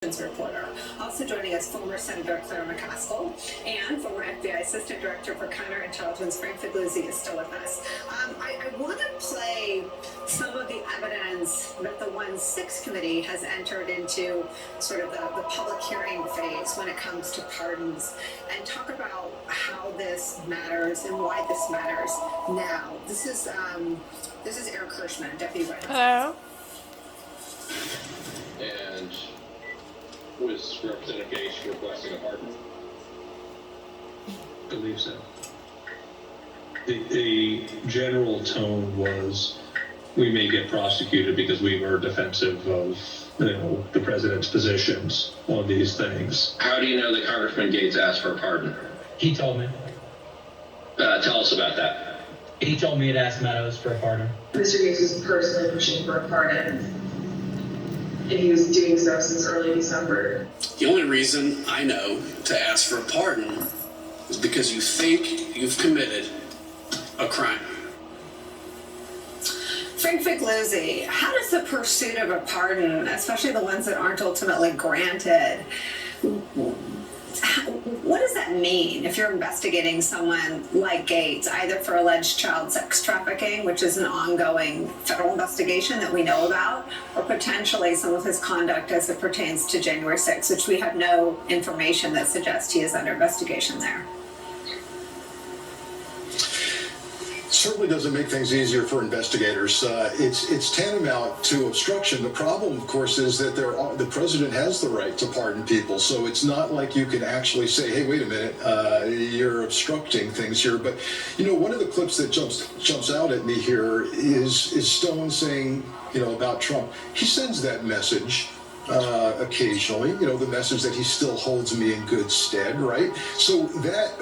reporter. Also joining us, former Senator Claire McCaskill and former FBI Assistant Director for Counterintelligence Frank Figliuzzi is still with us. I want to play some of the evidence that the 1-6 committee has entered into sort of the public hearing phase when it comes to pardons, and talk about how this matters and why this matters now. This is Eric Hirschman, Deputy White House. Hello. And was Representative Gates requesting a pardon? I believe so. The general tone was, we may get prosecuted because we were defensive of the president's positions on these things. How do you know that Congressman Gates asked for a pardon? He told me. Tell us about that. He told me to ask Meadows for a pardon. Mr. Gates was personally pushing for a pardon, and he was doing so since early December. The only reason I know to ask for a pardon is because you think you've committed a crime. Frank Figliuzzi, how does the pursuit of a pardon, especially the ones that aren't ultimately granted, what does that mean if you're investigating someone like Gates, either for alleged child sex trafficking, which is an ongoing federal investigation that we know about, or potentially some of his conduct as it pertains to January 6th, which we have no information that suggests he is under investigation there? Certainly doesn't make things easier for investigators. It's tantamount to obstruction. The problem, of course, is that the president has the right to pardon people. So it's not like you can actually say, hey, wait a minute, you're obstructing things here. But, one of the clips that jumps out at me here is Stone saying, about Trump. He sends that message occasionally, the message that he still holds me in good stead, right? So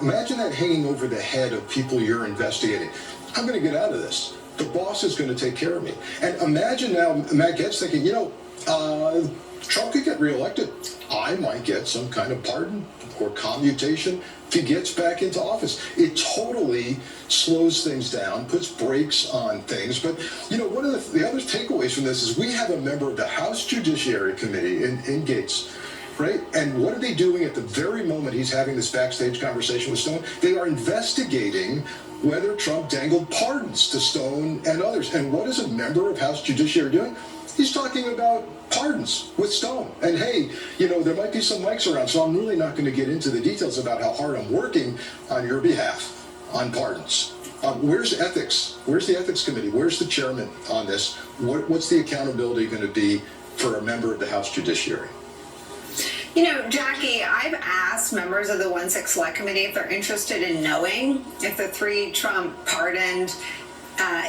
imagine that hanging over the head of people you're investigating. I'm going to get out of this. The boss is going to take care of me. And imagine now Matt Gaetz thinking, Trump could get reelected. I might get some kind of pardon or commutation if he gets back into office. It totally slows things down, puts brakes on things. But, one of the other takeaways from this is we have a member of the House Judiciary Committee in Gates, right? And what are they doing at the very moment he's having this backstage conversation with Stone? They are investigating whether Trump dangled pardons to Stone and others. And what is a member of House Judiciary doing? He's talking about pardons with Stone. And hey, there might be some mics around, so I'm really not going to get into the details about how hard I'm working on your behalf on pardons. Where's ethics? Where's the ethics committee? Where's the chairman on this? What's the accountability going to be for a member of the House Judiciary? Jackie, I've asked members of the 1-6 Select Committee if they're interested in knowing if the 3 Trump-pardoned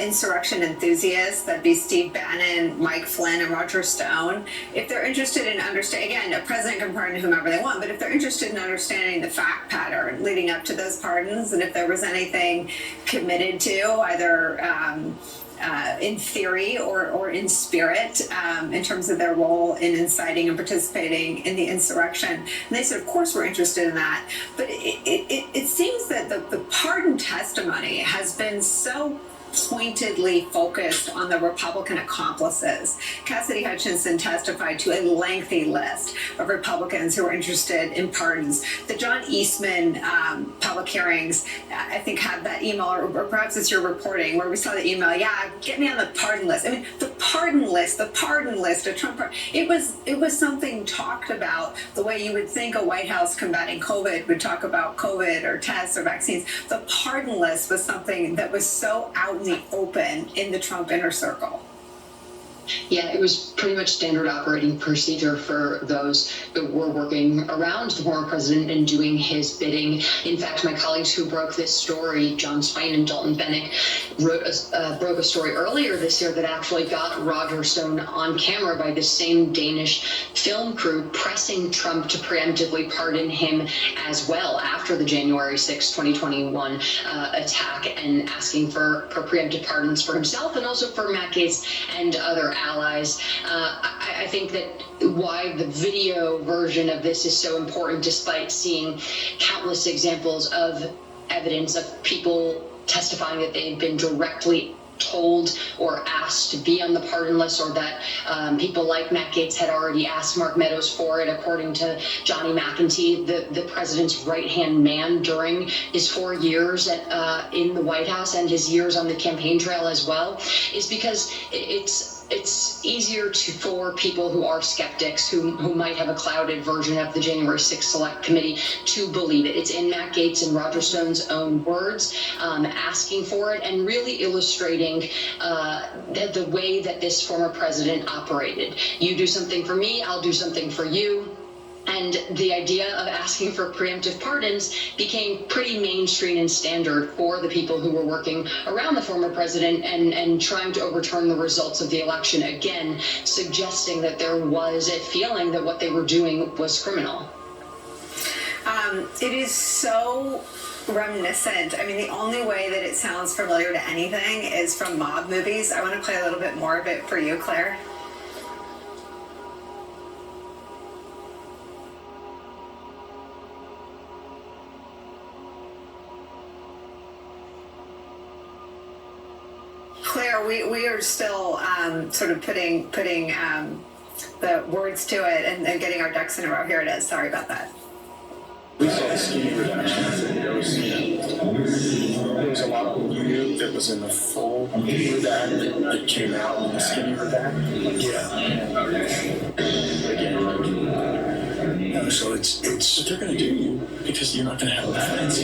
insurrection enthusiasts, that'd be Steve Bannon, Mike Flynn, and Roger Stone, if they're interested in understanding, again, a president can pardon whomever they want, but if they're interested in understanding the fact pattern leading up to those pardons, and if there was anything committed to, either in theory or in spirit, in terms of their role in inciting and participating in the insurrection. And they said, of course, we're interested in that. But it seems that the pardon testimony has been so pointedly focused on the Republican accomplices. Cassidy Hutchinson testified to a lengthy list of Republicans who were interested in pardons. The John Eastman public hearings, I think, had that email, or perhaps it's your reporting, where we saw the email, get me on the pardon list. I mean, the pardon list of Trump. It was something talked about the way you would think a White House combating COVID would talk about COVID or tests or vaccines. The pardon list was something that was so out in the open in the Trump inner circle. Yeah, it was pretty much standard operating procedure for those that were working around the former president and doing his bidding. In fact, my colleagues who broke this story, John Spine and Dalton Bennick, broke a story earlier this year that actually got Roger Stone on camera by the same Danish film crew pressing Trump to preemptively pardon him as well after the January 6, 2021 attack, and asking for preemptive pardons for himself and also for Matt Gaetz and other allies. I think that why the video version of this is so important, despite seeing countless examples of evidence of people testifying that they had been directly told or asked to be on the pardon list, or that people like Matt Gaetz had already asked Mark Meadows for it, according to Johnny McEntee, the president's right-hand man during his 4 years in the White House and his years on the campaign trail as well, is because it's easier for people who are skeptics, who might have a clouded version of the January 6th Select Committee, to believe it. It's in Matt Gaetz and Roger Stone's own words, asking for it and really illustrating the way that this former president operated. You do something for me, I'll do something for you. And the idea of asking for preemptive pardons became pretty mainstream and standard for the people who were working around the former president and trying to overturn the results of the election, again, suggesting that there was a feeling that what they were doing was criminal. It is so reminiscent. I mean, the only way that it sounds familiar to anything is from mob movies. I want to play a little bit more of it for you, Claire. Claire, we are still sort of putting the words to it and getting our ducks in a row. Here it is. Sorry about that. We saw the skinny reductions, and there was a lot of new that was in the full redact that came out in the skinny redact. Yeah. So it's but they're going to do you because you're not going to have a defense.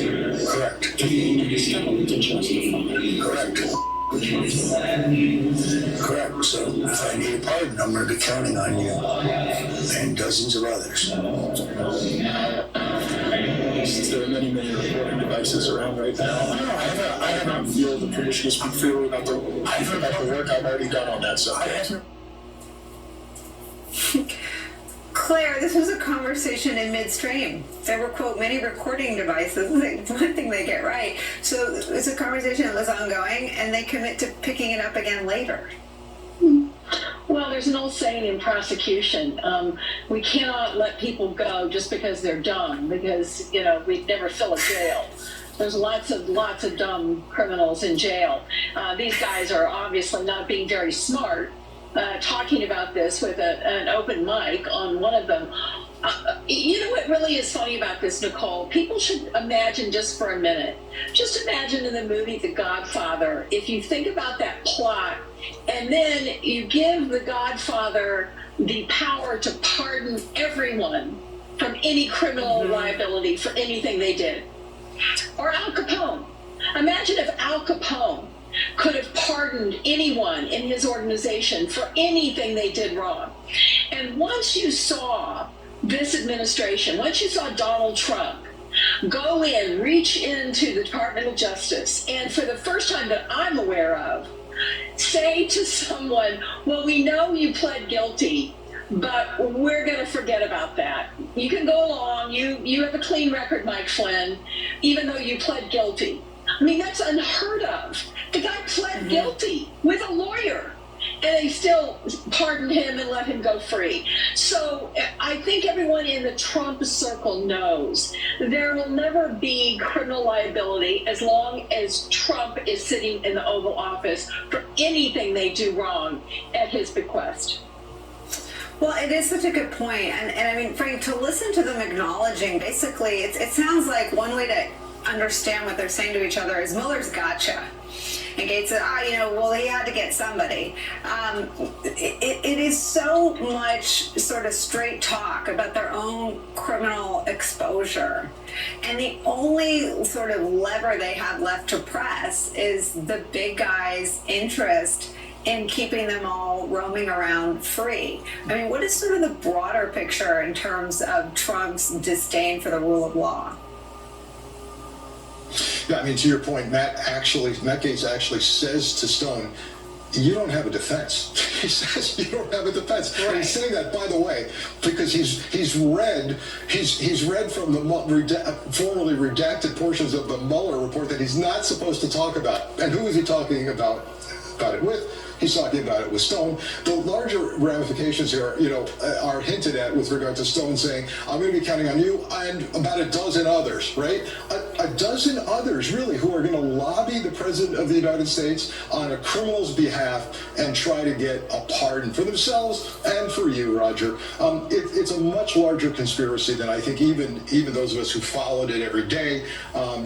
Correct. It's not to justify. Correct. Correct. So if I need a pardon, I'm going to be counting on you and dozens of others. There are many recording devices around right now. I have not feel the permission to speak freely about the work I've already done on that subject. Claire, this was a conversation in midstream. There were, quote, many recording devices. One thing they get right. So it's a conversation that was ongoing, and they commit to picking it up again later. Well, there's an old saying in prosecution, we cannot let people go just because they're dumb, because, we'd never fill a jail. There's lots of dumb criminals in jail. These guys are obviously not being very smart, talking about this with an open mic on one of them. You know what really is funny about this, Nicole? People should imagine just for a minute. Just imagine in the movie The Godfather, if you think about that plot, and then you give the Godfather the power to pardon everyone from any criminal liability for anything they did. Or Al Capone. Imagine if Al Capone could have pardoned anyone in his organization for anything they did wrong. And once you saw this administration, once you saw Donald Trump go in, reach into the Department of Justice, and for the first time that I'm aware of, say to someone, well, we know you pled guilty, but we're going to forget about that. You can go along. You have a clean record, Mike Flynn, even though you pled guilty. I mean, that's unheard of. The guy pled guilty with a lawyer, and they still pardoned him and let him go free. So I think everyone in the Trump circle knows there will never be criminal liability as long as Trump is sitting in the Oval Office for anything they do wrong at his bequest. Well, it is such a good point. And I mean, Frank, to listen to them acknowledging, basically, it sounds like one way to understand what they're saying to each other is Mueller's gotcha. And Gaetz said, well, he had to get somebody. It is so much sort of straight talk about their own criminal exposure. And the only sort of lever they have left to press is the big guy's interest in keeping them all roaming around free. I mean, what is sort of the broader picture in terms of Trump's disdain for the rule of law? Yeah, I mean, to your point, Matt Gaetz actually says to Stone, you don't have a defense. He says you don't have a defense. Right. And he's saying that, by the way, because he's read from the formerly redacted portions of the Mueller report that he's not supposed to talk about. And who is he talking about it with? He's talking about it with Stone. The larger ramifications here, are hinted at with regard to Stone saying, I'm going to be counting on you and about a dozen others, right? a dozen others, really, who are going to lobby the President of the United States on a criminal's behalf and try to get a pardon for themselves and for you, Roger. It's a much larger conspiracy than I think even those of us who followed it every day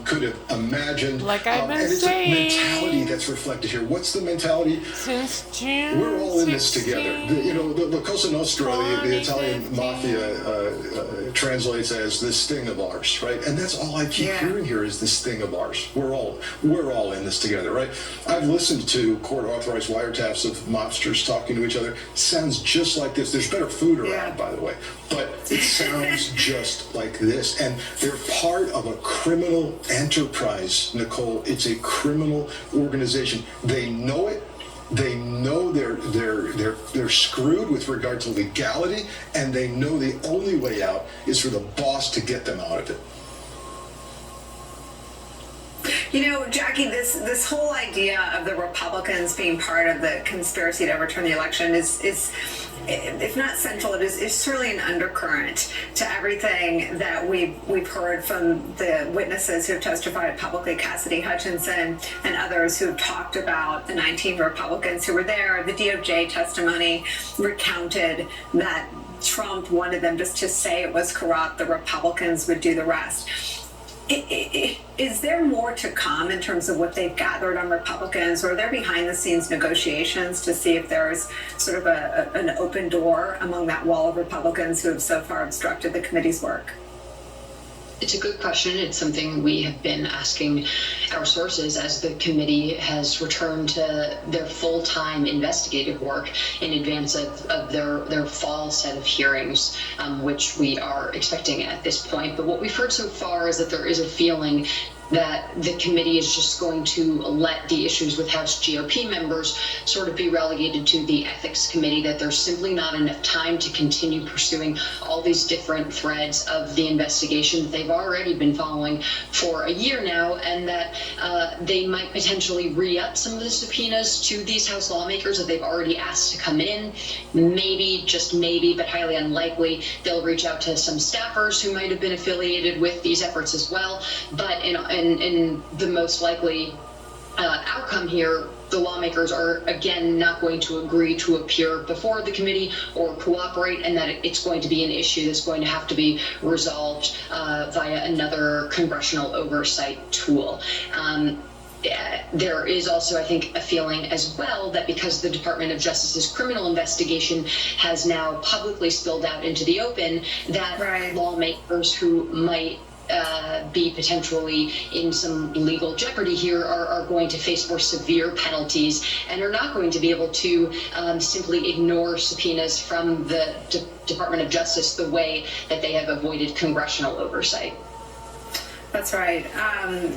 could have imagined. Like I've been and it's saying, a mentality that's reflected here. What's the mentality? Since June We're all in this 16, together. The Cosa Nostra, the Italian mafia, translates as this thing of ours, right? And that's all I keep hearing here is this thing of ours. We're all in this together, right? I've listened to court-authorized wiretaps of mobsters talking to each other. It sounds just like this. There's better food around, by the way, but it sounds just like this. And they're part of a criminal enterprise, Nicole. It's a criminal organization. They know it. They know they're screwed with regard to legality, and they know the only way out is for the boss to get them out of it. You know, Jackie, this whole idea of the Republicans being part of the conspiracy to overturn the election is if not central, it is certainly an undercurrent to everything that we've heard from the witnesses who have testified publicly, Cassidy Hutchinson and others who have talked about the 19 Republicans who were there. The DOJ testimony recounted that Trump wanted them just to say it was corrupt. The Republicans would do the rest. Is there more to come in terms of what they've gathered on Republicans, or are there behind-the-scenes negotiations to see if there's sort of an open door among that wall of Republicans who have so far obstructed the committee's work? It's a good question. It's something we have been asking our sources as the committee has returned to their full-time investigative work in advance of their fall set of hearings, which we are expecting at this point. But what we've heard so far is that there is a feeling that the committee is just going to let the issues with House GOP members sort of be relegated to the ethics committee, that there's simply not enough time to continue pursuing all these different threads of the investigation that they've already been following for a year now, and that they might potentially re-up some of the subpoenas to these House lawmakers that they've already asked to come in. Maybe, just maybe, but highly unlikely, they'll reach out to some staffers who might have been affiliated with these efforts as well. But in the most likely outcome here, the lawmakers are, again, not going to agree to appear before the committee or cooperate, and that it's going to be an issue that's going to have to be resolved via another congressional oversight tool. There is also, I think, a feeling as well that because the Department of Justice's criminal investigation has now publicly spilled out into the open, that lawmakers who might be potentially in some legal jeopardy here are going to face more severe penalties and are not going to be able to simply ignore subpoenas from the Department of Justice the way that they have avoided congressional oversight. That's right.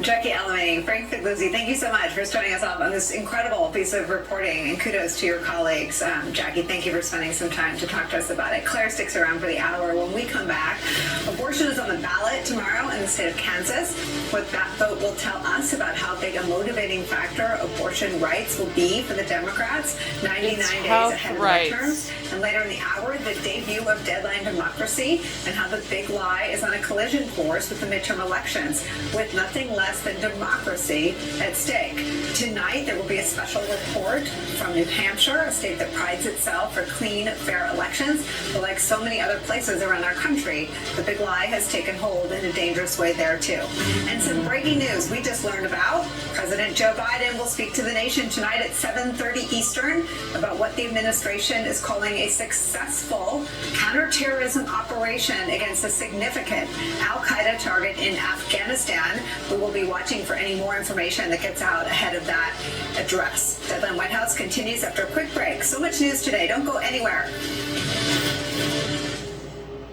Jackie Alamany, Frank Figluzzi, thank you so much for starting us off on this incredible piece of reporting, and kudos to your colleagues. Jackie, thank you for spending some time to talk to us about it. Claire sticks around for the hour. When we come back, abortion is on the ballot tomorrow in the state of Kansas. What that vote will tell us about how big a motivating factor abortion rights will be for the Democrats 99 days ahead of the midterms. And later in the hour, the debut of Deadline Democracy and how the big lie is on a collision course with the midterm elections, with nothing less than democracy at stake. Tonight, there will be a special report from New Hampshire, a state that prides itself for clean, fair elections. But like so many other places around our country, the big lie has taken hold in a dangerous way there too. And some breaking news we just learned about. President Joe Biden will speak to the nation tonight at 7:30 Eastern about what the administration is calling a successful counterterrorism operation against a significant al-Qaeda target in Afghanistan. We will be watching for any more information that gets out ahead of that address. Deadline White House continues after a quick break. So much news today. Don't go anywhere.